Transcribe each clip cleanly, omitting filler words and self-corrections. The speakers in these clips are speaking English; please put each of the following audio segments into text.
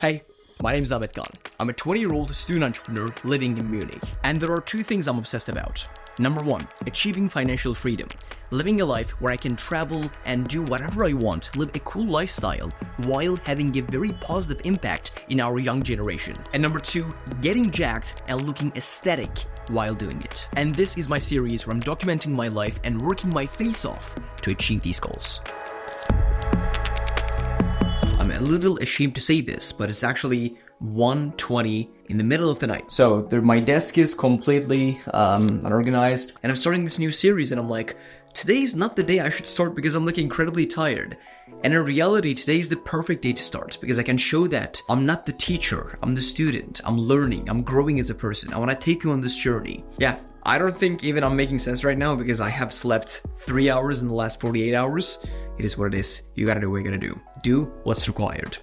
Hey, my name's Ahmetkaan. I'm a 20-year-old student entrepreneur living in Munich. And there are two things I'm obsessed about. Number one, achieving financial freedom. Living a life where I can travel and do whatever I want, live a cool lifestyle, while having a very positive impact in our young generation. And number two, getting jacked and looking aesthetic while doing it. And this is my series where I'm documenting my life and working my face off to achieve these goals. I'm a little ashamed to say this, but it's actually 1:20 in the middle of the night. So my desk is completely unorganized, and I'm starting this new series, and I'm like, today's not the day I should start because I'm looking incredibly tired. And in reality, today's the perfect day to start because I can show that I'm not the teacher, I'm the student, I'm learning, I'm growing as a person. I want to take you on this journey. Yeah, I don't think even I'm making sense right now because I have slept 3 hours in the last 48 hours. It is what it is. You gotta do what you gotta do. Do what's required.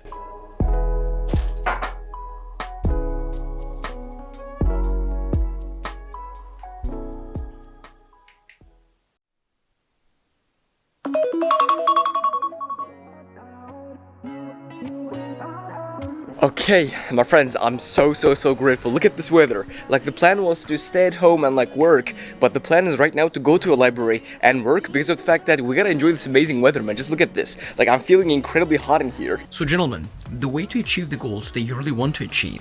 Okay, my friends, I'm so grateful. Look at this weather. Like, the plan was to stay at home and work, but the plan is right now to go to a library and work because of the fact that we gotta enjoy this amazing weather, man. Just look at this. I'm feeling incredibly hot in here. So gentlemen, the way to achieve the goals that you really want to achieve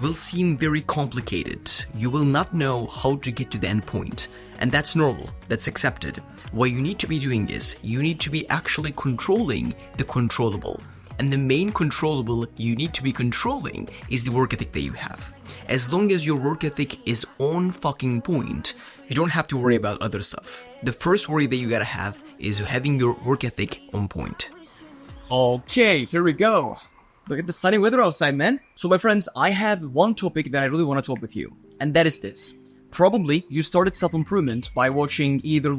will seem very complicated. You will not know how to get to the end point, and that's normal. That's accepted. What you need to be doing is, you need to be actually controlling the controllable. And the main controllable you need to be controlling is the work ethic that you have. As long as your work ethic is on fucking point, you don't have to worry about other stuff. The first worry that you gotta have is having your work ethic on point. Okay, here we go. Look at the sunny weather outside, man. So my friends, I have one topic that I really want to talk with you, and that is this. Probably you started self-improvement by watching either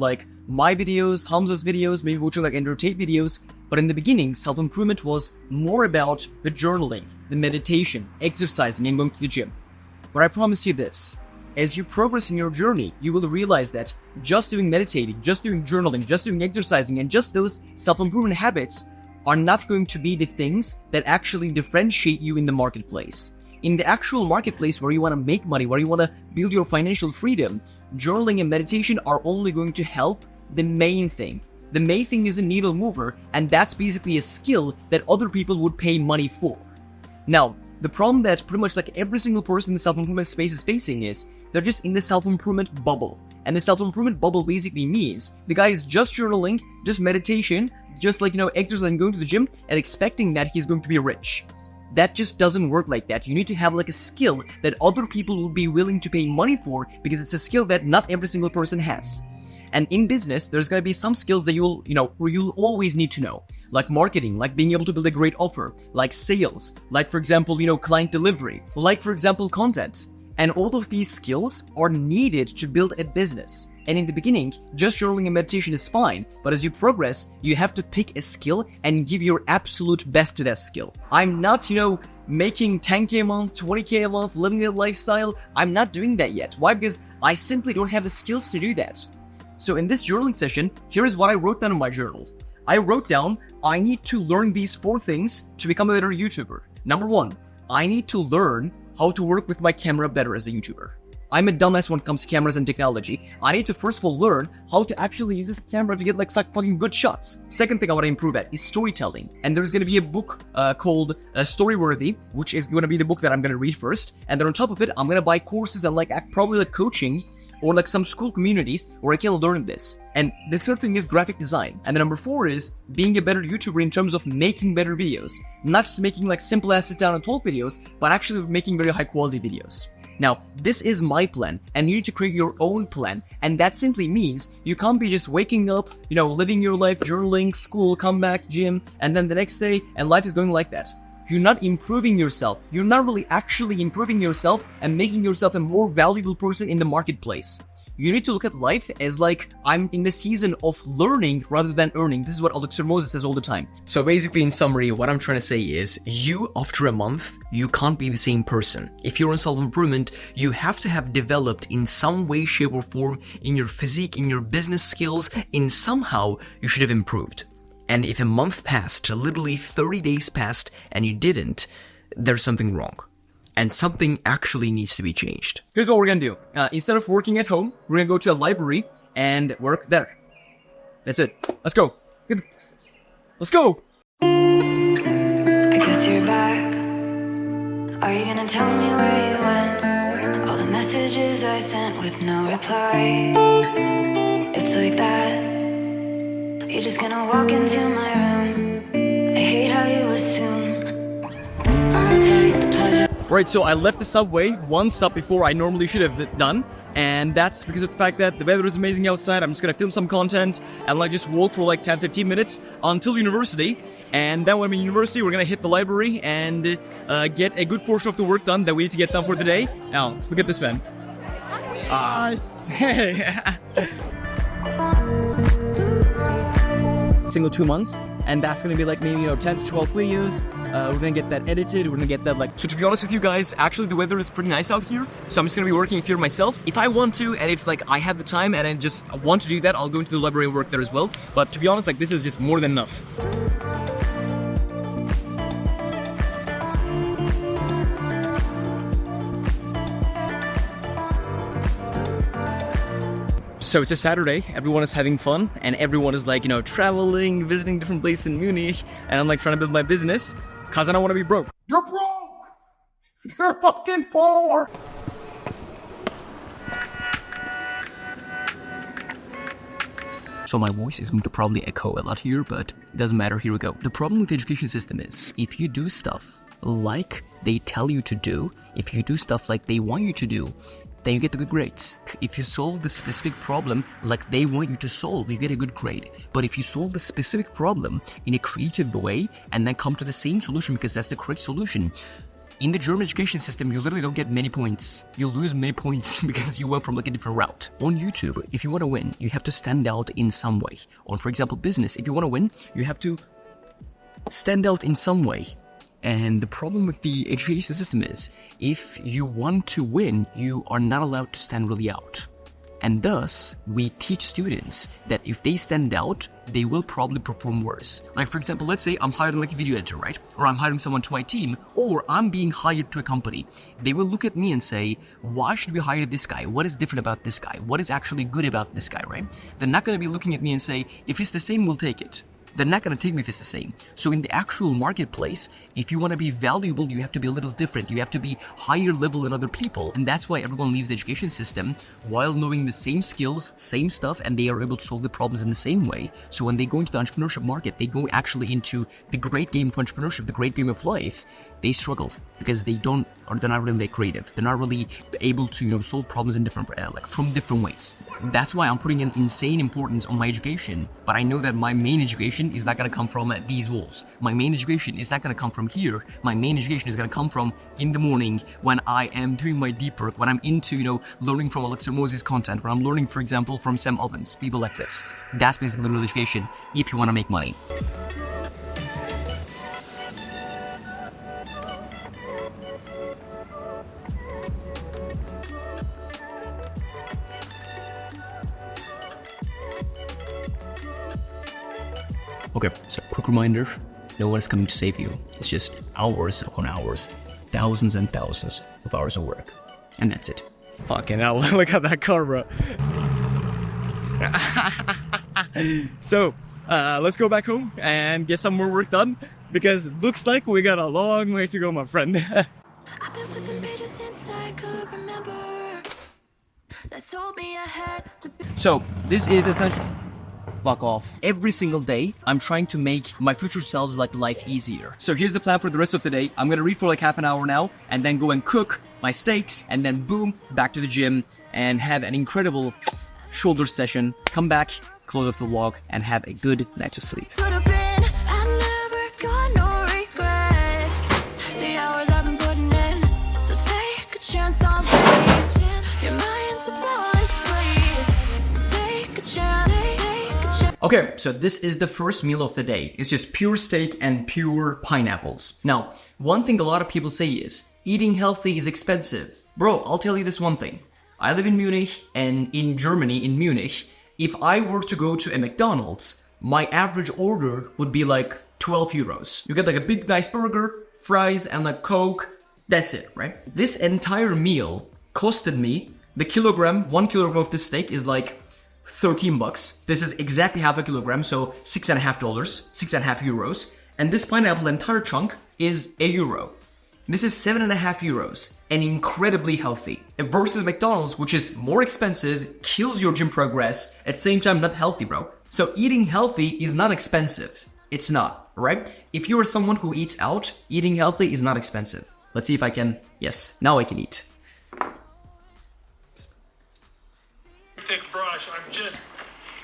my videos, Hamza's videos, maybe watching entertain videos, but in the beginning, self-improvement was more about the journaling, the meditation, exercising, and going to the gym. But I promise you this, as you progress in your journey, you will realize that just doing meditating, just doing journaling, just doing exercising, and just those self-improvement habits are not going to be the things that actually differentiate you in the marketplace. In the actual marketplace where you want to make money, where you want to build your financial freedom, journaling and meditation are only going to help the main thing. The main thing is a needle mover, and that's basically a skill that other people would pay money for. Now, the problem that pretty much every single person in the self-improvement space is facing is they're just in the self-improvement bubble. And the self-improvement bubble basically means the guy is just journaling, just meditation, just exercising, going to the gym, and expecting that he's going to be rich. That just doesn't work like that. You need to have a skill that other people will be willing to pay money for because it's a skill that not every single person has. And in business, there's going to be some skills that you'll always need to know. Like marketing, like being able to build a great offer, like sales, like for example, client delivery, like for example, content. And all of these skills are needed to build a business. And in the beginning, just journaling and meditation is fine, but as you progress, you have to pick a skill and give your absolute best to that skill. I'm not, making 10K a month, 20K a month, living a lifestyle. I'm not doing that yet. Why? Because I simply don't have the skills to do that. So in this journaling session, here is what I wrote down in my journal. I wrote down, I need to learn these 4 things to become a better YouTuber. Number 1, I need to learn how to work with my camera better as a YouTuber. I'm a dumbass when it comes to cameras and technology. I need to first of all learn how to actually use this camera to get fucking good shots. Second thing I want to improve at is storytelling. And there's going to be a book called Storyworthy, which is going to be the book that I'm going to read first. And then on top of it, I'm going to buy courses and probably coaching or some school communities where I can learn this. And the third thing is graphic design. And the number 4 is being a better YouTuber in terms of making better videos. Not just making simple ass sit down and talk videos, but actually making very high quality videos. Now, this is my plan, and you need to create your own plan, and that simply means you can't be just waking up, living your life, journaling, school, come back, gym, and then the next day, and life is going like that. You're not improving yourself. You're not really actually improving yourself and making yourself a more valuable person in the marketplace. You need to look at life as I'm in the season of learning rather than earning. This is what Alex Moses says all the time. So basically, in summary, what I'm trying to say is, you, after a month, you can't be the same person. If you're on self-improvement, you have to have developed in some way, shape, or form in your physique, in your business skills, in somehow you should have improved. And if a month passed, literally 30 days passed, and you didn't, there's something wrong. And something actually needs to be changed. Here's what we're gonna do. Instead of working at home, we're gonna go to a library and work there. That's it. Let's go. Let's go! I guess you're back. Are you gonna tell me where you went? All the messages I sent with no reply. It's like that. You're just gonna walk into my room. I hate how you assume I'll take the pleasure. Right, so I left the subway one stop before I normally should have done, and that's because of the fact that the weather is amazing outside. I'm just gonna film some content and like just walk for like 10-15 minutes until university, and then when I'm in university we're gonna hit the library and get a good portion of the work done that we need to get done for the day. Now, let's look at this man. Hey! Single 2 months, and that's gonna be like maybe 10 to 12 videos. We're gonna get that edited, we're gonna get that like... So to be honest with you guys, actually the weather is pretty nice out here, so I'm just gonna be working here myself. If I want to, and if like I have the time and I just want to do that, I'll go into the library and work there as well. But to be honest, like this is just more than enough. So it's a Saturday, everyone is having fun, and everyone is like, traveling, visiting different places in Munich, and I'm like trying to build my business, cause I don't want to be broke. You're broke! You're fucking poor! So my voice is going to probably echo a lot here, but it doesn't matter, here we go. The problem with the education system is, if you do stuff like they tell you to do, if you do stuff like they want you to do, then you get the good grades. If you solve the specific problem like they want you to solve, you get a good grade. But if you solve the specific problem in a creative way and then come to the same solution because that's the correct solution, in the German education system, you literally don't get many points. You lose many points because you went from like a different route. On YouTube, if you want to win, you have to stand out in some way. Or for example, business, if you want to win, you have to stand out in some way. And the problem with the education system is, if you want to win, you are not allowed to stand really out. And thus, we teach students that if they stand out, they will probably perform worse. Like for example, let's say I'm hiring like a video editor, right? Or I'm hiring someone to my team, or I'm being hired to a company. They will look at me and say, why should we hire this guy? What is different about this guy? What is actually good about this guy, right? They're not going to be looking at me and say, if it's the same, we'll take it. They're not going to take me if it's the same. So in the actual marketplace, if you want to be valuable, you have to be a little different. You have to be higher level than other people. And that's why everyone leaves the education system while knowing the same skills, same stuff, and they are able to solve the problems in the same way. So when they go into the entrepreneurship market, they go actually into the great game of entrepreneurship, the great game of life. They struggle because they're not really creative. They're not really able to, solve problems in different, from different ways. That's why I'm putting an insane importance on my education. But I know that my main education is not going to come from these walls. My main education is not going to come from here. My main education is going to come from in the morning when I am doing my deep work, when I'm into, learning from Alexa Moses' content, when I'm learning, for example, from Sam Ovens, people like this. That's basically real education if you want to make money. Okay, so quick reminder, no one is coming to save you. It's just hours upon hours, thousands and thousands of hours of work. And that's it. Fucking hell, look at that car, bro. So, let's go back home and get some more work done, because it looks like we got a long way to go, my friend. I've been flipping pages since I could remember. That told me I had to be. So, this is essentially... Fuck off. Every single day, I'm trying to make my future selves life easier. So here's the plan for the rest of the day. I'm gonna read for half an hour now, and then go and cook my steaks, and then boom, back to the gym, and have an incredible shoulder session. Come back, close off the vlog, and have a good night to sleep. Could've been, I'm never gonna regret the hours I've been putting in. So take a chance on faith. Your mind's a flawless place. So take a chance. Okay, so this is the first meal of the day. It's just pure steak and pure pineapples. Now, one thing a lot of people say is, eating healthy is expensive. Bro, I'll tell you this one thing. I live in Munich, and in Germany, in Munich, if I were to go to a McDonald's, my average order would be like 12 euros. You get like a big nice burger, fries and like Coke. That's it, right? This entire meal costed me, the kilogram, 1 kilogram of this steak is like $13. This is exactly half a kilogram, so $6.50, €6.50. And this pineapple entire chunk is €1. This is €7.50 and incredibly healthy. Versus McDonald's, which is more expensive, kills your gym progress, at the same time not healthy, bro. So eating healthy is not expensive. It's not, right? If you are someone who eats out, eating healthy is not expensive. Let's see if I can, yes, now I can eat. Thick brush,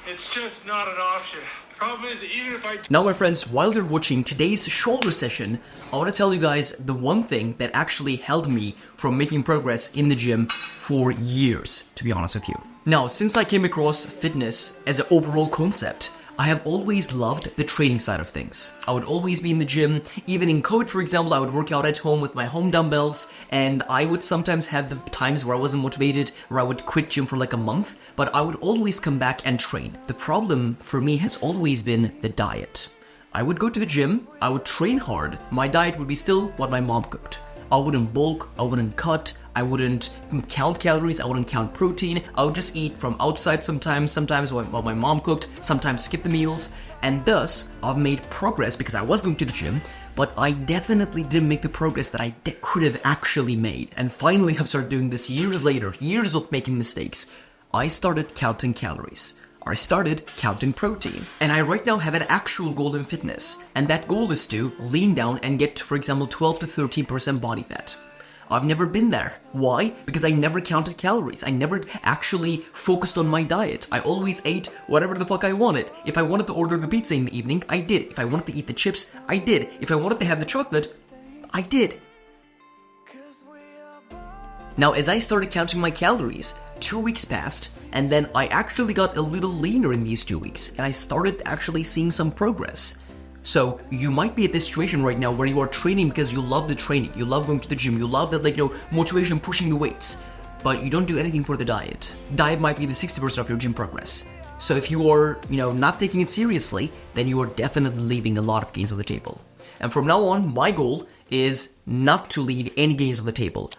it's just not an option. Problem is, even if I... Now my friends, while you're watching today's shoulder session, I want to tell you guys the one thing that actually held me from making progress in the gym for years, to be honest with you. Now, since I came across fitness as an overall concept, I have always loved the training side of things. I would always be in the gym, even in COVID, for example, I would work out at home with my home dumbbells, and I would sometimes have the times where I wasn't motivated, where I would quit gym for like a month, but I would always come back and train. The problem for me has always been the diet. I would go to the gym, I would train hard, my diet would be still what my mom cooked. I wouldn't bulk, I wouldn't cut, I wouldn't count calories, I wouldn't count protein, I would just eat from outside sometimes what my mom cooked, sometimes skip the meals, and thus I've made progress because I was going to the gym, but I definitely didn't make the progress that I could have actually made. And finally I've started doing this years later, years of making mistakes. I started counting calories. I started counting protein. And I right now have an actual goal in fitness. And that goal is to lean down and get, for example, 12 to 13% body fat. I've never been there. Why? Because I never counted calories. I never actually focused on my diet. I always ate whatever the fuck I wanted. If I wanted to order the pizza in the evening, I did. If I wanted to eat the chips, I did. If I wanted to have the chocolate, I did. Now, as I started counting my calories, 2 weeks passed, and then I actually got a little leaner in these 2 weeks, and I started actually seeing some progress. So, you might be at this situation right now where you are training because you love the training, you love going to the gym, you love that, motivation pushing the weights, but you don't do anything for the diet. Diet might be the 60% of your gym progress. So if you are, not taking it seriously, then you are definitely leaving a lot of gains on the table. And from now on, my goal is not to leave any gains on the table.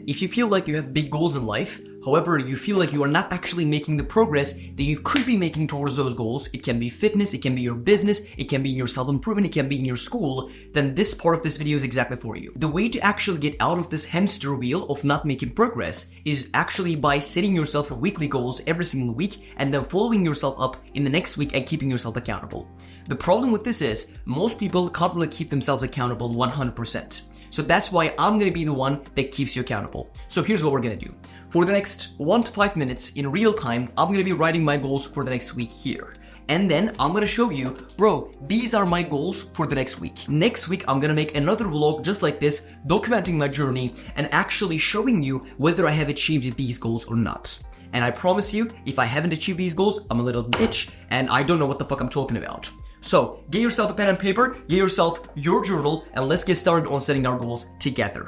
If you feel like you have big goals in life, however, you feel like you are not actually making the progress that you could be making towards those goals, it can be fitness, it can be your business, it can be in your self-improvement, it can be in your school, then this part of this video is exactly for you. The way to actually get out of this hamster wheel of not making progress is actually by setting yourself weekly goals every single week and then following yourself up in the next week and keeping yourself accountable. The problem with this is most people can't really keep themselves accountable 100%. So that's why I'm going to be the one that keeps you accountable. So here's what we're going to do. For the next 1 to 5 minutes in real time, I'm going to be writing my goals for the next week here. And then I'm going to show you, bro, these are my goals for the next week. Next week, I'm going to make another vlog just like this, documenting my journey and actually showing you whether I have achieved these goals or not. And I promise you, if I haven't achieved these goals, I'm a little bitch and I don't know what the fuck I'm talking about. So, get yourself a pen and paper, get yourself your journal, and let's get started on setting our goals together.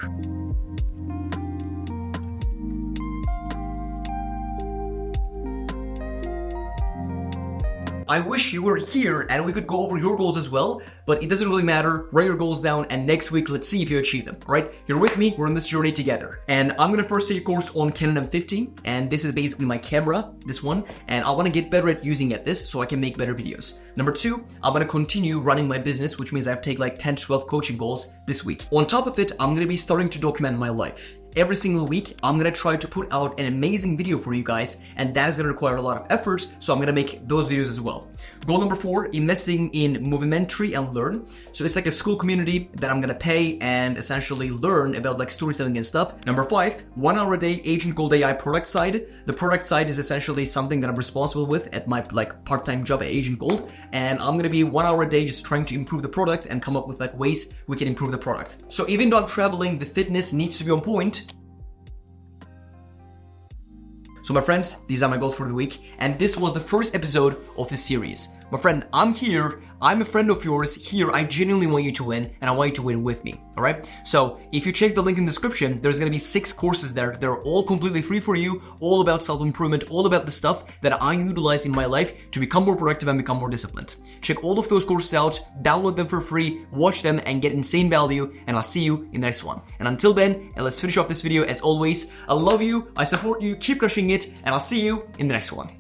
I wish you were here and we could go over your goals as well, but it doesn't really matter. Write your goals down and next week, let's see if you achieve them, right? You're with me, we're on this journey together. And I'm gonna first take a course on Canon M50, and this is basically my camera, this one, and I wanna get better at using this so I can make better videos. Number 2, I'm gonna continue running my business, which means I have to take like 10 to 12 coaching goals this week. On top of it, I'm gonna be starting to document my life. Every single week, I'm gonna try to put out an amazing video for you guys, and that is gonna require a lot of effort, so I'm gonna make those videos as well. Goal number 4, investing in Movimentary and Learn. So it's like a school community that I'm gonna pay and essentially learn about like storytelling and stuff. Number 5, 1 hour a day Agent Gold AI product side. The product side is essentially something that I'm responsible with at my like part-time job at Agent Gold, and I'm gonna be 1 hour a day just trying to improve the product and come up with like ways we can improve the product. So even though I'm traveling, the fitness needs to be on point. So my friends, these are my goals for the week, and this was the first episode of this series. My friend, I'm here, I'm a friend of yours, here I genuinely want you to win, and I want you to win with me, Alright, so if you check the link in the description, there's gonna be 6 courses there. They're all completely free for you, all about self-improvement, all about the stuff that I utilize in my life to become more productive and become more disciplined. Check all of those courses out, download them for free, watch them, and get insane value, and I'll see you in the next one. And until then, and let's finish off this video as always, I love you, I support you, keep crushing it, and I'll see you in the next one.